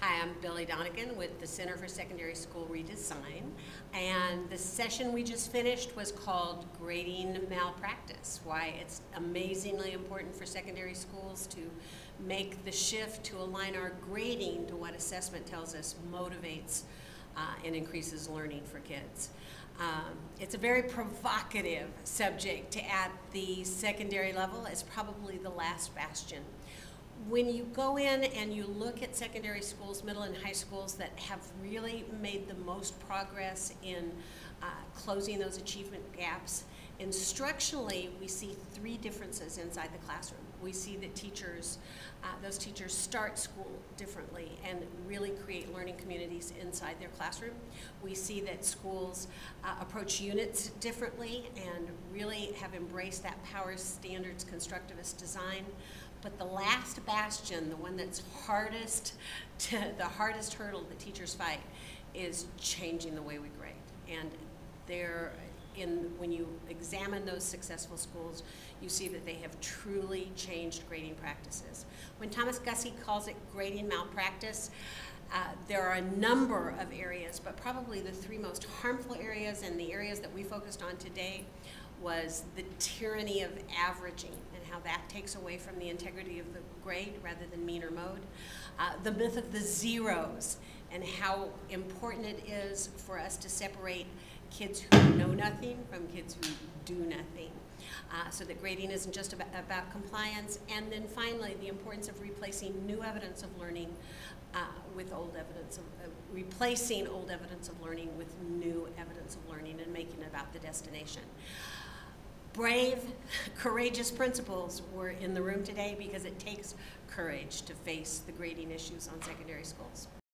Hi, I'm Billie Donegan with the Center for Secondary School Redesign, and the session we just finished was called Grading Malpractice, why it's amazingly important for secondary schools to make the shift to align our grading to what assessment tells us motivates and increases learning for kids. It's a very provocative subject at the secondary level. It's probably the last bastion. When you go in and you look at secondary schools, middle and high schools that have really made the most progress in closing those achievement gaps, instructionally we see three differences inside the classroom. We see that those teachers start school differently and really create learning communities inside their classroom. We see that schools approach units differently and really have embraced that power standards constructivist design. But the last bastion, the one that's the hardest hurdle that teachers fight, is changing the way we grade. And when you examine those successful schools, you see that they have truly changed grading practices. When Thomas Gussie calls it grading malpractice, there are a number of areas, but probably the three most harmful areas and the areas that we focused on today was the tyranny of averaging and how that takes away from the integrity of the grade rather than mean or mode. The myth of the zeros and how important it is for us to separate kids who know nothing from kids who do nothing. So that grading isn't just about compliance. And then finally, the importance of replacing new evidence of learning with old evidence, replacing old evidence of learning with new evidence of learning and making it about the destination. Brave, courageous principals were in the room today because it takes courage to face the grading issues on secondary schools.